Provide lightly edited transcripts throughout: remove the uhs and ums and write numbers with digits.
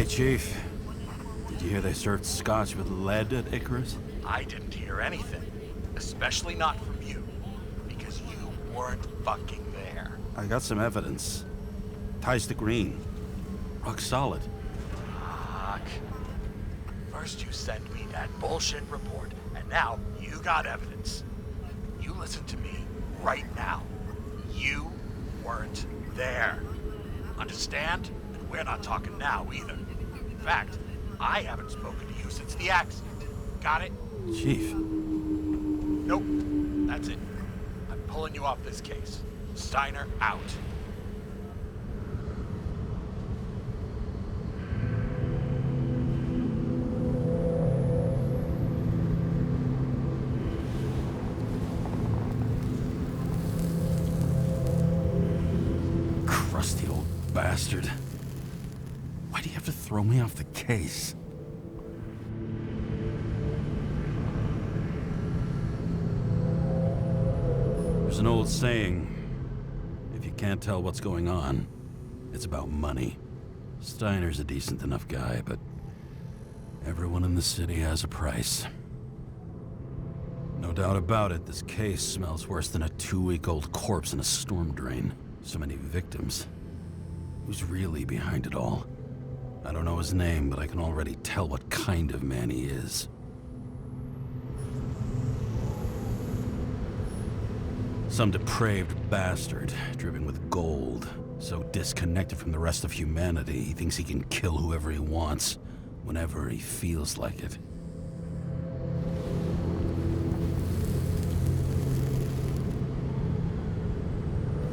Chief. Did you hear they served scotch with lead at Icarus? I didn't hear anything. Especially not from you. Because you weren't fucking there. I got some evidence. Ties to Green. Rock solid. Fuck. First you send me that bullshit report, and now you got evidence. You listen to me right now. You weren't there. Understand? And we're not talking now either. In fact, I haven't spoken to you since the accident. Got it? Chief. Nope. That's it. I'm pulling you off this case. Steiner out. Crusty old bastard. Why do you have to throw me off the case? There's an old saying, if you can't tell what's going on, it's about money. Steiner's a decent enough guy, but everyone in the city has a price. No doubt about it, this case smells worse than a 2-week-old corpse in a storm drain. So many victims. Who's really behind it all? I don't know his name, but I can already tell what kind of man he is. Some depraved bastard, driven with gold, so disconnected from the rest of humanity, he thinks he can kill whoever he wants, whenever he feels like it.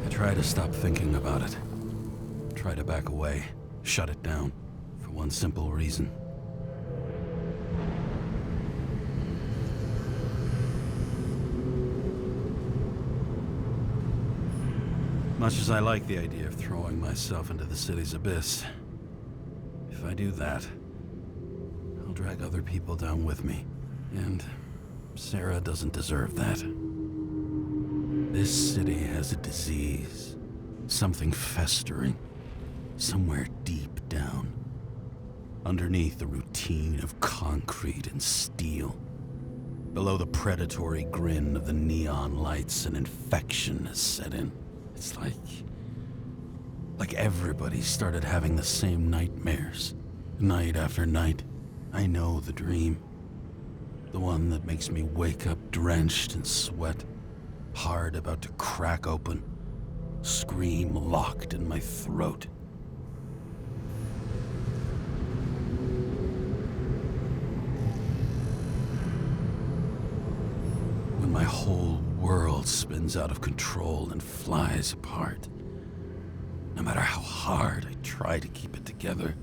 I try to stop thinking about it. Try to back away, shut it down, for one simple reason. Much as I like the idea of throwing myself into the city's abyss, if I do that, I'll drag other people down with me. And Sarah doesn't deserve that. This city has a disease, something festering, somewhere deep down, underneath the routine of concrete and steel. Below the predatory grin of the neon lights, an infection has set in. It's like everybody started having the same nightmares. Night after night. I know the dream. The one that makes me wake up drenched in sweat, heart about to crack open, scream locked in my throat. When my whole world spins out of control and flies apart. No matter how hard I try to keep it together.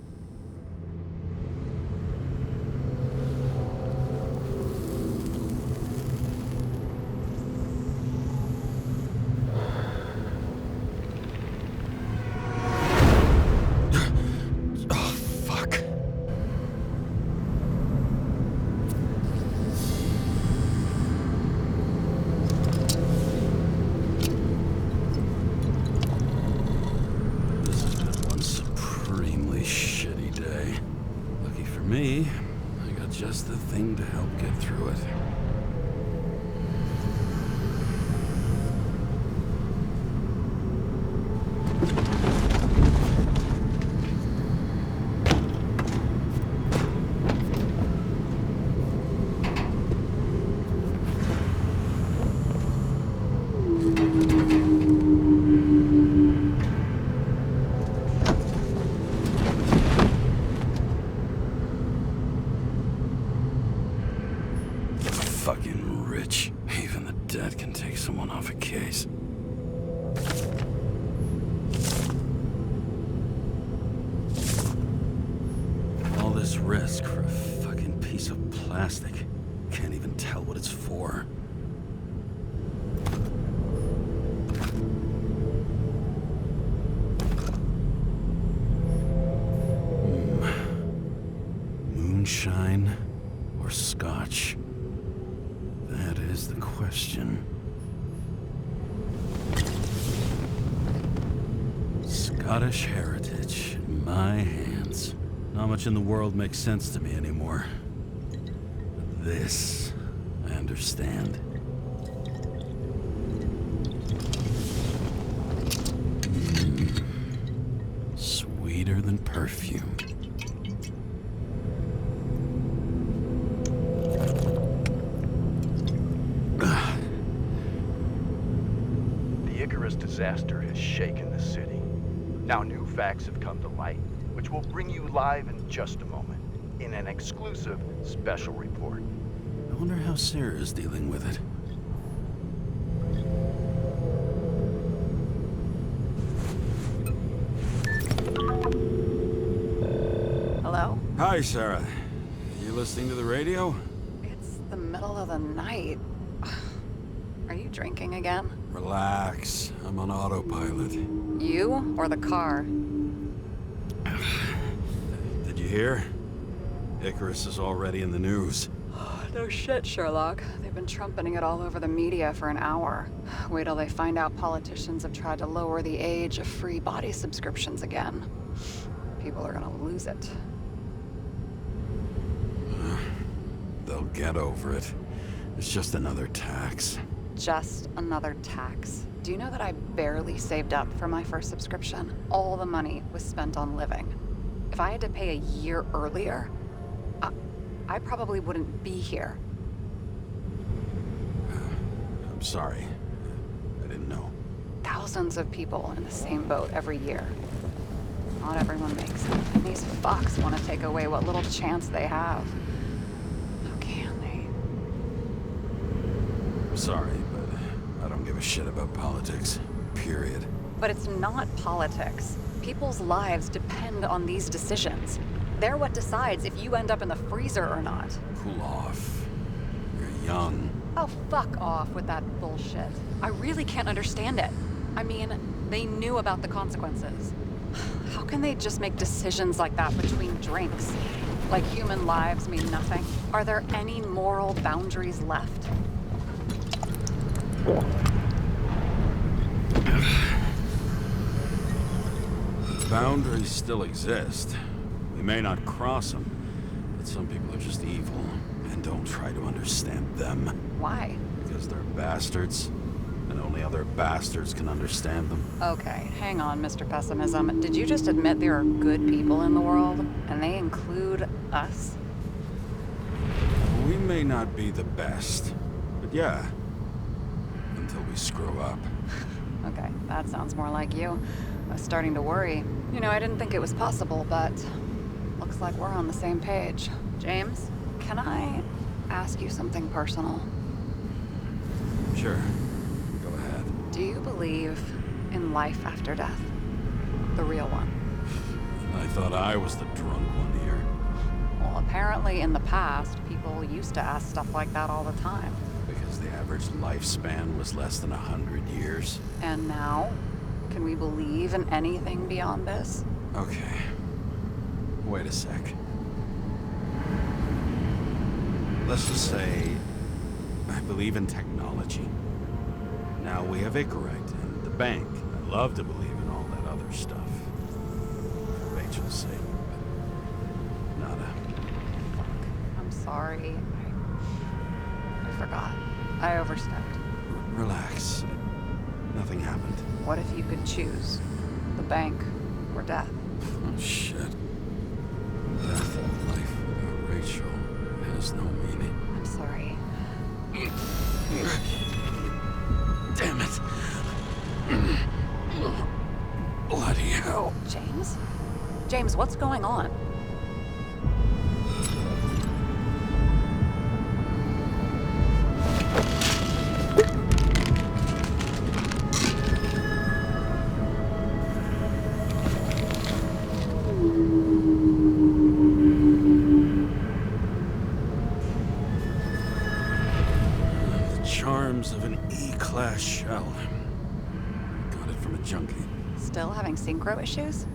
Me, I got just the thing to help get through it. Fucking rich. Even the dead can take someone off a case. All this risk for a fucking piece of plastic. Can't even tell what it's for. Moonshine or scotch? That is the question. Scottish heritage in my hands. Not much in the world makes sense to me anymore. But this, I understand. Sweeter than perfume. The Icarus disaster has shaken the city. Now new facts have come to light, which we'll bring you live in just a moment, in an exclusive special report. I wonder how Sarah is dealing with it. Hello? Hi, Sarah. You listening to the radio? It's the middle of the night. Are you drinking again? Relax. I'm on autopilot. You or the car? Did you hear? Icarus is already in the news. No shit, Sherlock. They've been trumpeting it all over the media for an hour. Wait till they find out politicians have tried to lower the age of free body subscriptions again. People are gonna lose it. They'll get over it. It's just another tax. Just another tax. Do you know that I barely saved up for my first subscription? All the money was spent on living. If I had to pay a year earlier, I probably wouldn't be here. I'm sorry. I didn't know. Thousands of people in the same boat every year. Not everyone makes it. And these fucks want to take away what little chance they have. How can they? I'm sorry, but I don't give a shit about politics. Period. But it's not politics. People's lives depend on these decisions. They're what decides if you end up in the freezer or not. Cool off. You're young. Oh, fuck off with that bullshit. I really can't understand it. I mean, they knew about the consequences. How can they just make decisions like that between drinks? Like human lives mean nothing? Are there any moral boundaries left? Boundaries still exist. We may not cross them, but some people are just evil and don't try to understand them. Why? Because they're bastards, and only other bastards can understand them. Okay, hang on, Mr. Pessimism. Did you just admit there are good people in the world, and they include us? We may not be the best, but yeah, until we screw up. Okay, that sounds more like you. I was starting to worry. You know, I didn't think it was possible, but looks like we're on the same page. James, can I ask you something personal? Sure, go ahead. Do you believe in life after death? The real one? I thought I was the drunk one here. Well, apparently in the past, people used to ask stuff like that all the time. Because the average lifespan was less than 100 years. And now? Can we believe in anything beyond this? Okay. Wait a sec. Let's just say I believe in technology. Now we have Icarite and the bank. I love to believe in all that other stuff. For Rachel's sake, but nada. I'm sorry. I forgot. I overstepped. Relax. Nothing happened. What if you could choose? The bank or death? Oh, shit. Death of life without Rachel has no meaning. I'm sorry. Damn it. Bloody hell. James? James, what's going on? Charms of an E-class shell. Got it from a junkie. Still having synchro issues?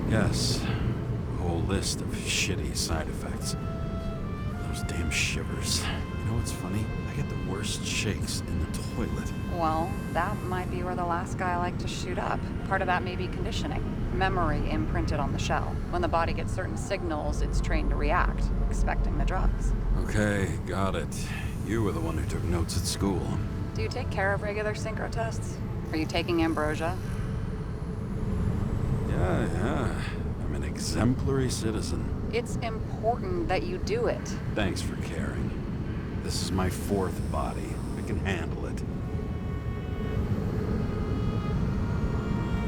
Yes. A whole list of shitty side effects. Those damn shivers. You know what's funny? I get the worst shakes in the toilet. Well, that might be where the last guy liked to shoot up. Part of that may be conditioning. Memory imprinted on the shell. When the body gets certain signals, it's trained to react, expecting the drugs. Okay, got it. You were the one who took notes at school. Do you take care of regular synchro tests? Are you taking ambrosia? Yeah. I'm an exemplary citizen. It's important that you do it. Thanks for caring. This is my fourth body. I can handle it.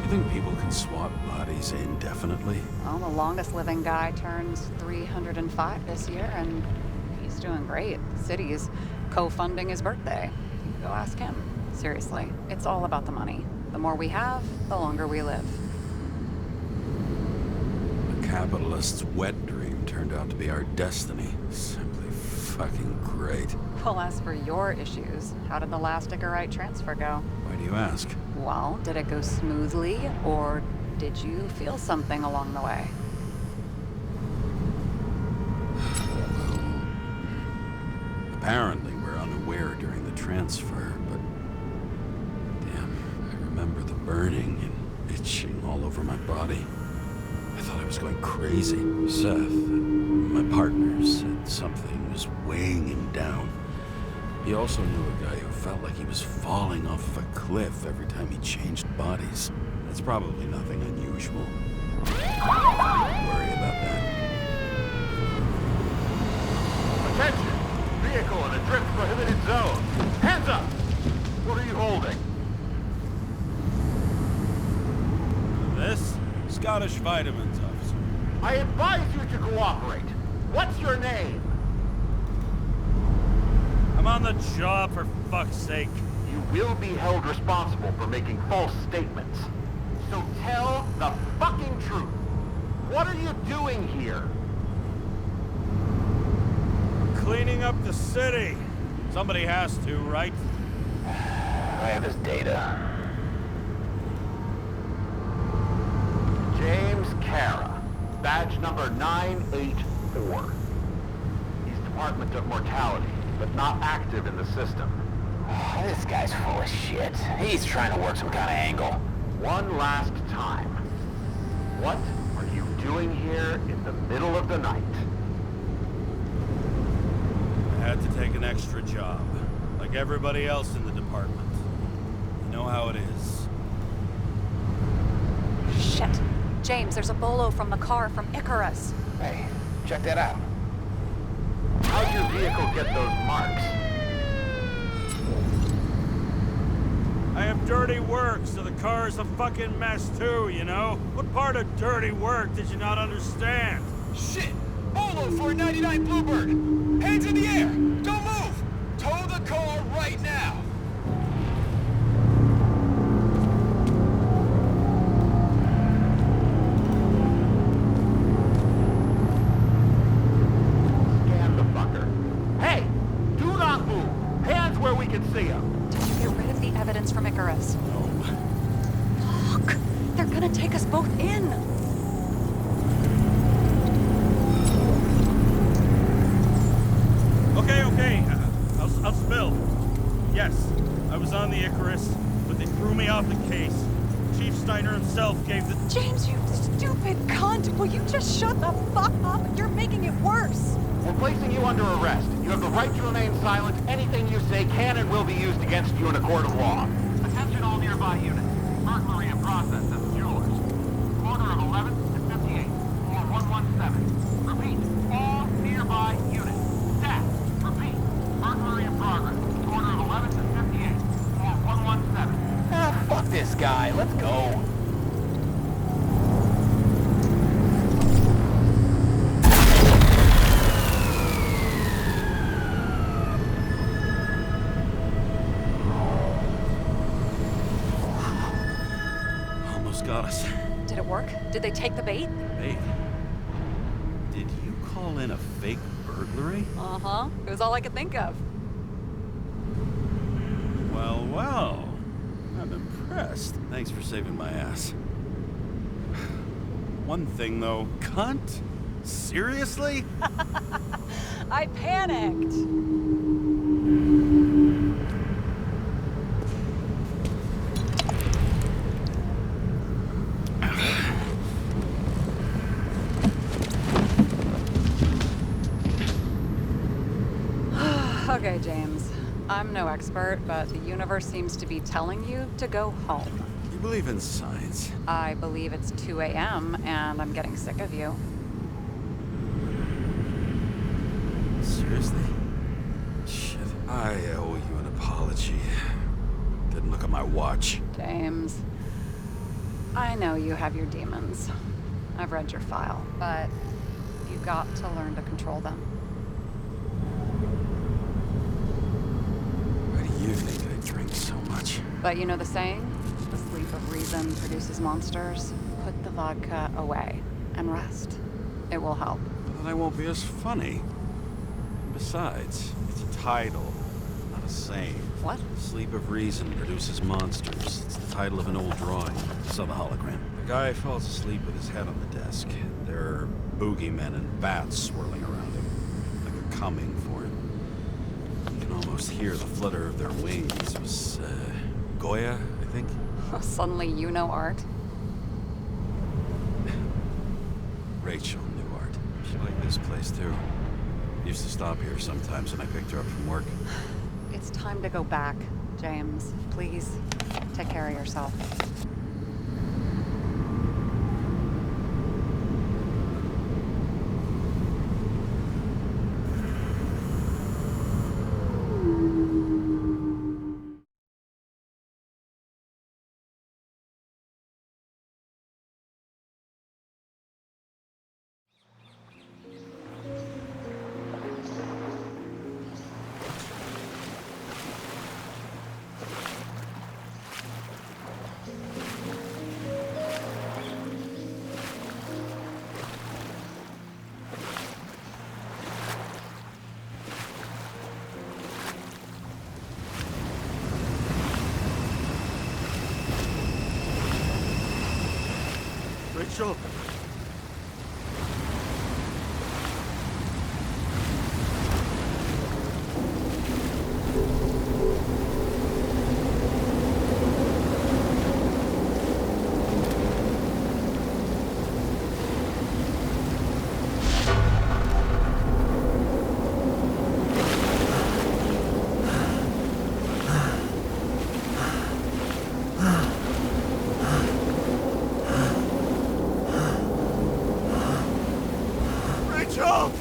You think people can swap bodies indefinitely? Well, the longest living guy turns 305 this year, and he's doing great. The city's co-funding his birthday. You can go ask him. Seriously, it's all about the money. The more we have, the longer we live. The capitalist's wet dream turned out to be our destiny. Simply fucking great. Well, as for your issues, how did the last Icarite transfer go? Why do you ask? Well, did it go smoothly, or did you feel something along the way? Apparently, we're unaware during the transfer, but... Damn, I remember the burning and itching all over my body. I thought I was going crazy. Seth, my partner, said something was weighing him down. He also knew a guy who felt like he was falling off a cliff every time he changed bodies. That's probably nothing unusual. Don't worry about that. Attention! Vehicle in a drift prohibited zone. Hands up! What are you holding? This? Scottish vitamins, officer. I advise you to cooperate. What's your name? I'm on the job, for fuck's sake. You will be held responsible for making false statements. So tell the fucking truth. What are you doing here? Cleaning up the city. Somebody has to, right? I have his data. James Karra, badge number 984. He's Department of Mortality, but not active in the system. This guy's full of shit. He's trying to work some kind of angle. One last time. What are you doing here in the middle of the night? I had to take an extra job. Like everybody else in the department. You know how it is. Shit. James, there's a bolo from the car from Icarus. Hey, check that out. How'd your vehicle get those marks? I have dirty work, so the car's a fucking mess too, you know? What part of dirty work did you not understand? Shit! Bolo for a 99 Bluebird! Hands in the air! Don't move! Tow the car right now! Scan the fucker. Hey! Do not move! Hands where we can see him! Did you get rid of the evidence from Icarus? Look! They're gonna take us both in! Okay. I'll spill. Yes, I was on the Icarus, but they threw me off the case. Chief Steiner himself gave the... James, you stupid cunt! Will you just shut the fuck up? You're making it worse! We're placing you under arrest. You have the right to remain silent. Anything you say can and will be used against you in a court of law. Attention all nearby units. Burglary in process at the jewelers. Corner of 11th and 58. Floor 117. Repeat. All nearby units. Staff. Repeat. Burglary in progress. Corner of 11th and 58. Floor 117. Ah, fuck this guy. Let's go. Got us. Did it work? Did they take the bait? Hey, did you call in a fake burglary? Uh-huh. It was all I could think of. Well. I'm impressed. Thanks for saving my ass. One thing, though. Cunt? Seriously? I panicked. Okay, James. I'm no expert, but the universe seems to be telling you to go home. You believe in science? I believe it's 2 a.m. and I'm getting sick of you. Seriously? Shit. I owe you an apology. Didn't look at my watch. James. I know you have your demons. I've read your file, but you got to learn to control them. Why do you think I drink so much? But you know the saying? The sleep of reason produces monsters. Put the vodka away and rest. It will help. Then I won't be as funny. Besides, it's a title, not a saying. What? Sleep of Reason produces monsters. It's the title of an old drawing. Saw the hologram. The guy falls asleep with his head on the desk. There are boogeymen and bats swirling around him, like they're coming for him. You can almost hear the flutter of their wings. It was, Goya, I think? Suddenly you know art. Rachel knew art. She liked this place, too. Used to stop here sometimes when I picked her up from work. It's time to go back, James. Please, take care of yourself. Rachel! Rachel!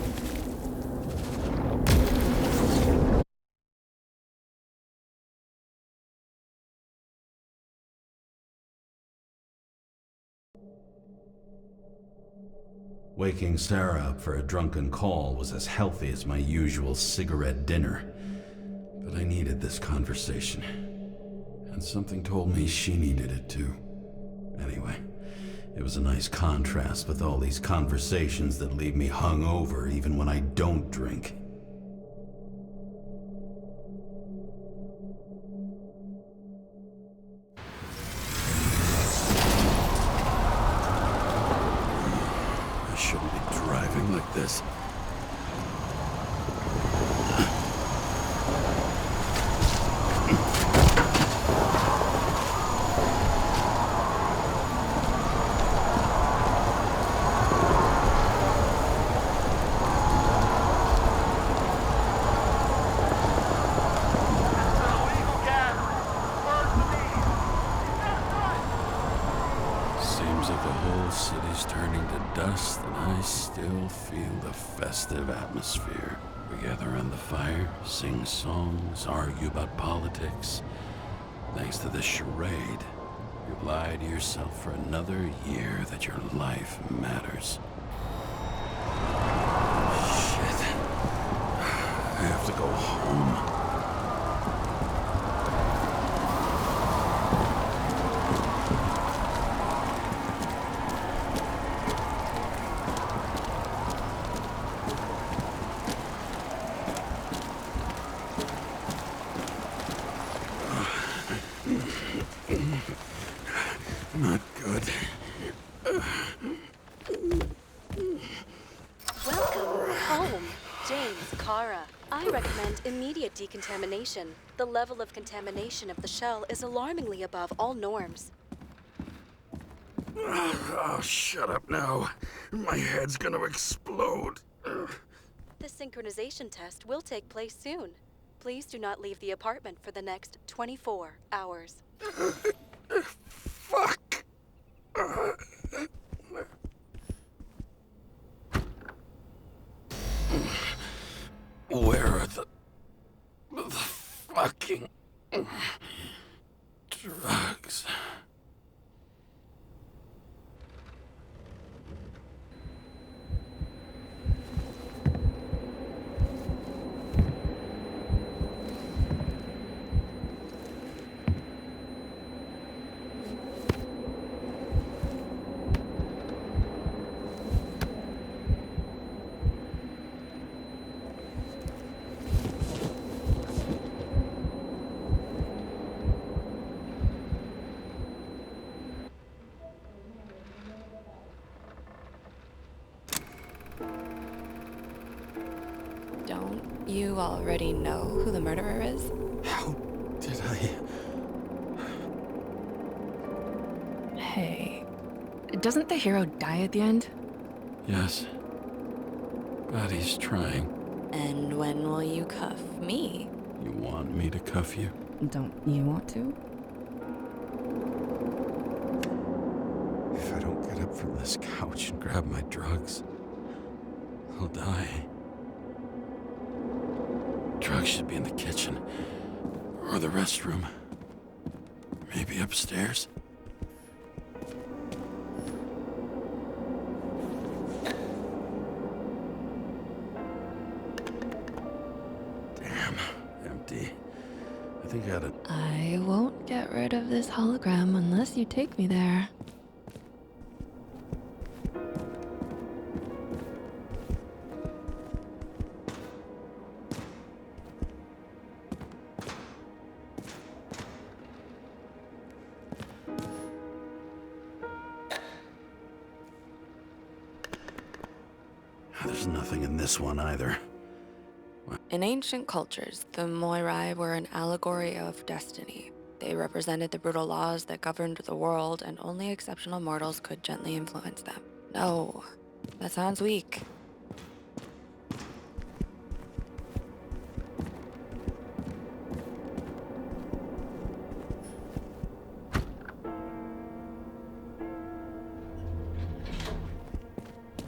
Waking Sarah up for a drunken call was as healthy as my usual cigarette dinner. But I needed this conversation. And something told me she needed it too. Anyway, it was a nice contrast with all these conversations that leave me hungover even when I don't drink. I shouldn't be driving like this. Seems like the whole city's turning to dust, and I still feel the festive atmosphere. We gather around the fire, sing songs, argue about politics. Thanks to this charade, you've lied to yourself for another year that your life matters. Shit. I have to go home. Not good. Welcome home, James Karra. I'm recommend immediate decontamination. The level of contamination of the shell is alarmingly above all norms. Oh, shut up now. My head's gonna explode. The synchronization test will take place soon. Please do not leave the apartment for the next 24 hours. Fuck! Where are the fucking drugs? Don't you already know who the murderer is? How did I... Hey, doesn't the hero die at the end? Yes. But he's trying. And when will you cuff me? You want me to cuff you? Don't you want to? If I don't get up from this couch and grab my drugs, I'll die. Drugs should be in the kitchen. Or the restroom. Maybe upstairs. Damn, empty. I think I had a... I won't get rid of this hologram unless you take me there. There's nothing in this one either. In ancient cultures, the Moirai were an allegory of destiny. They represented the brutal laws that governed the world, and only exceptional mortals could gently influence them. No, that sounds weak.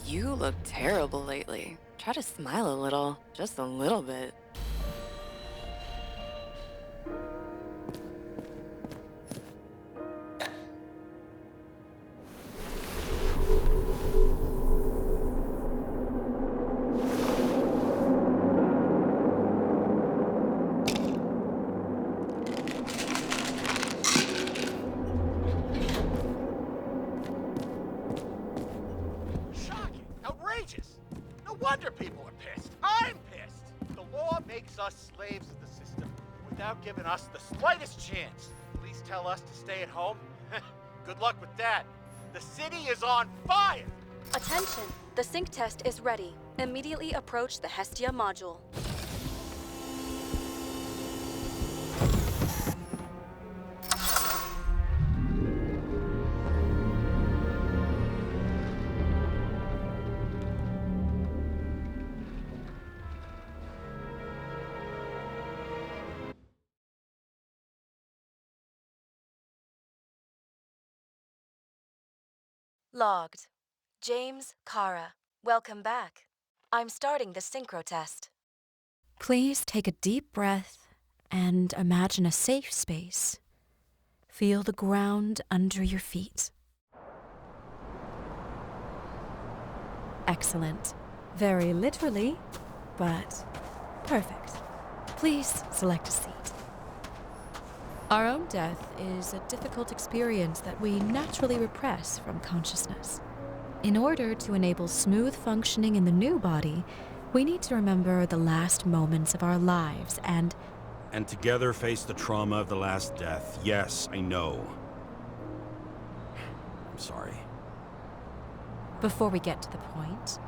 You look terrible lately. Try to smile a little, just a little bit. Shocking! Outrageous! No wonder people are pissed. I'm pissed! The law makes us slaves of the system without giving us the slightest chance. Please tell us to stay at home? Good luck with that. The city is on fire! Attention! The sync test is ready. Immediately approach the Hestia module. Logged. James Karra. Welcome back. I'm starting the synchro test. Please take a deep breath and imagine a safe space. Feel the ground under your feet. Excellent. Very literally, but perfect. Please select a seat. Our own death is a difficult experience that we naturally repress from consciousness. In order to enable smooth functioning in the new body, we need to remember the last moments of our lives and together face the trauma of the last death. Yes, I know. I'm sorry. before we get to the point,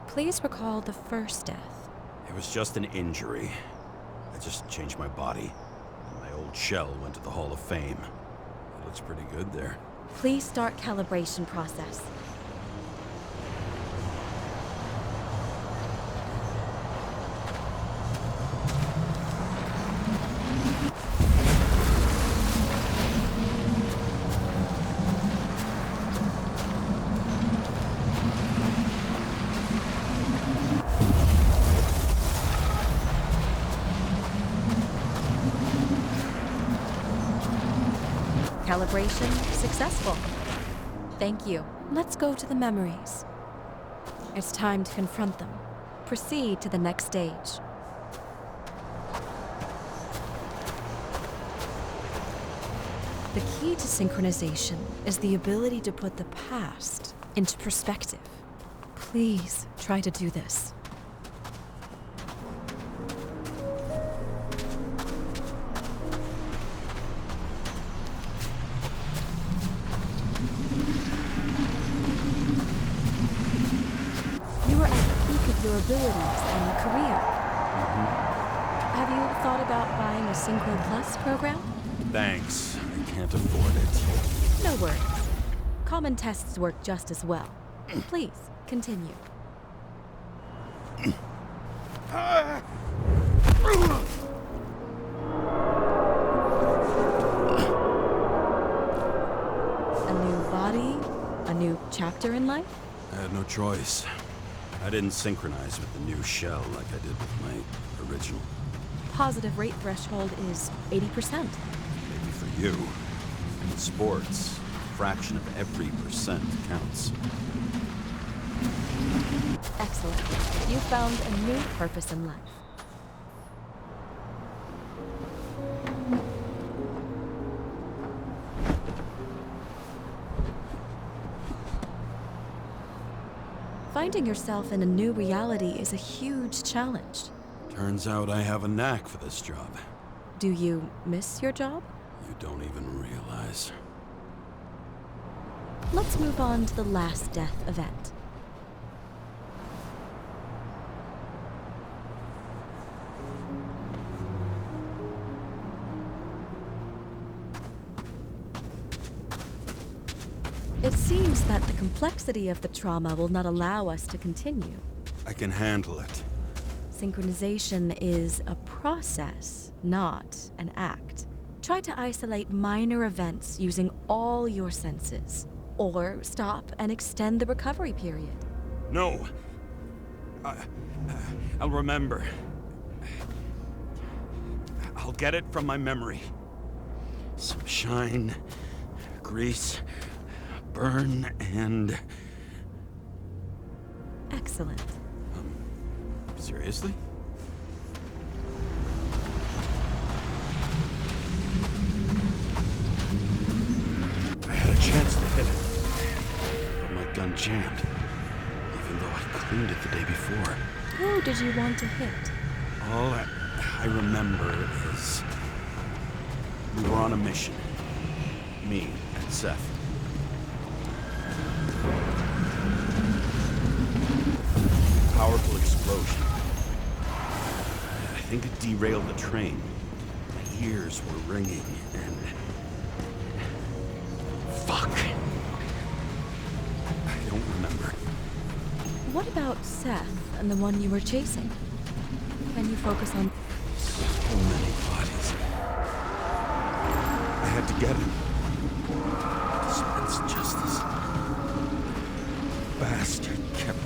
please recall the first death. It was just an injury. I just changed my body, and my old shell went to the Hall of Fame. It looks pretty good there. Please start calibration process. Calibration successful. Thank you. Let's go to the memories. It's time to confront them. Proceed to the next stage. The key to synchronization is the ability to put the past into perspective. Please try to do this. Your abilities and career. Have you thought about buying a Synchro Plus program? Thanks. I can't afford it. No worries. Common tests work just as well. Please, continue. A new body? A new chapter in life? I had no choice. I didn't synchronize with the new shell like I did with my original. Positive rate threshold is 80%. Maybe for you. In sports, a fraction of every percent counts. Excellent. You found a new purpose in life. Finding yourself in a new reality is a huge challenge. Turns out I have a knack for this job. Do you miss your job? You don't even realize. Let's move on to the last death event. It seems that the complexity of the trauma will not allow us to continue. I can handle it. Synchronization is a process, not an act. Try to isolate minor events using all your senses, or stop and extend the recovery period. No. I'll remember. I'll get it from my memory. Some shine, grease, burn, and... Excellent. Seriously? I had a chance to hit it, but my gun jammed, even though I cleaned it the day before. Who did you want to hit? All I remember is we were on a mission. Me and Seth. Powerful explosion. I think it derailed the train. My ears were ringing and... Fuck. I don't remember. What about Seth and the one you were chasing? Can you focus on... So many bodies. I had to get him. Dispense justice. Bastard kept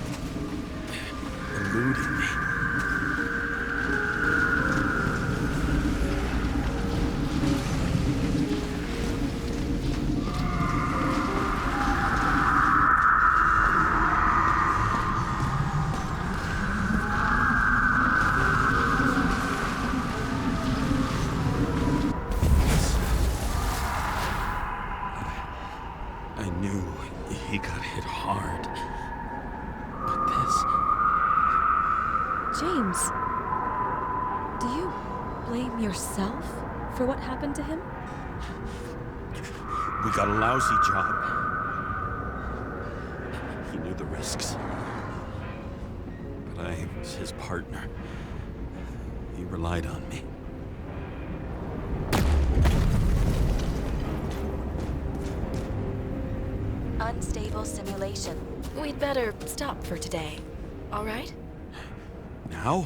eluding me. I knew he got hit hard. But this... James, do you blame yourself for what happened to him? We got a lousy job. He knew the risks. But I was his partner. He relied on me. Unstable simulation. We'd better stop for today, all right? Now?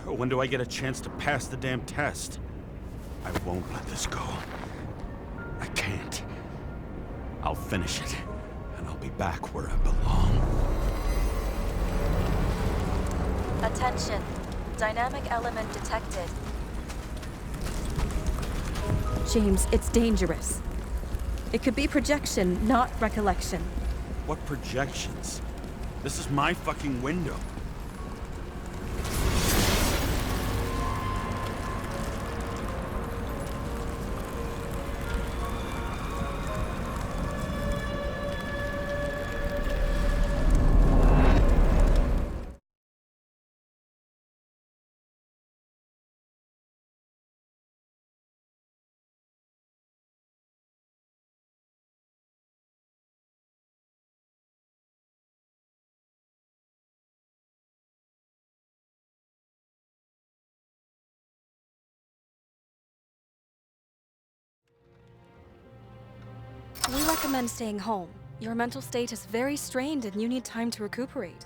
When do I get a chance to pass the damn test? I won't let this go. I can't. I'll finish it, and I'll be back where I belong. Attention. Dynamic element detected. James, it's dangerous. It could be projection, not recollection. What projections? This is my fucking window. We recommend staying home. Your mental state is very strained and you need time to recuperate.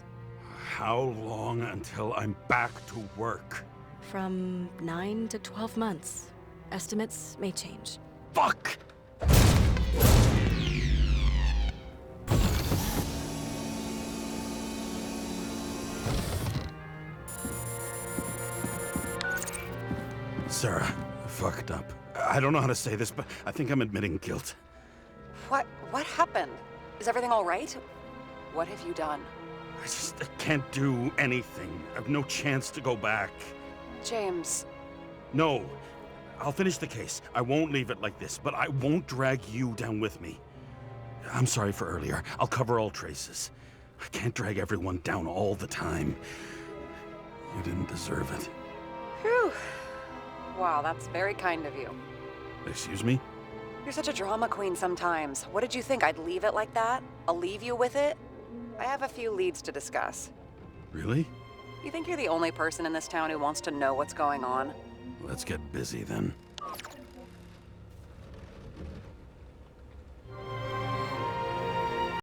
How long until I'm back to work? From 9 to 12 months. Estimates may change. Fuck! Sarah, I fucked up. I don't know how to say this, but I think I'm admitting guilt. What happened? Is everything all right? What have you done? I can't do anything. I've no chance to go back. James. No. I'll finish the case. I won't leave it like this, but I won't drag you down with me. I'm sorry for earlier. I'll cover all traces. I can't drag everyone down all the time. You didn't deserve it. Whew. Wow, that's very kind of you. Excuse me? You're such a drama queen sometimes. What did you think, I'd leave it like that? I'll leave you with it? I have a few leads to discuss. Really? You think you're the only person in this town who wants to know what's going on? Let's get busy then.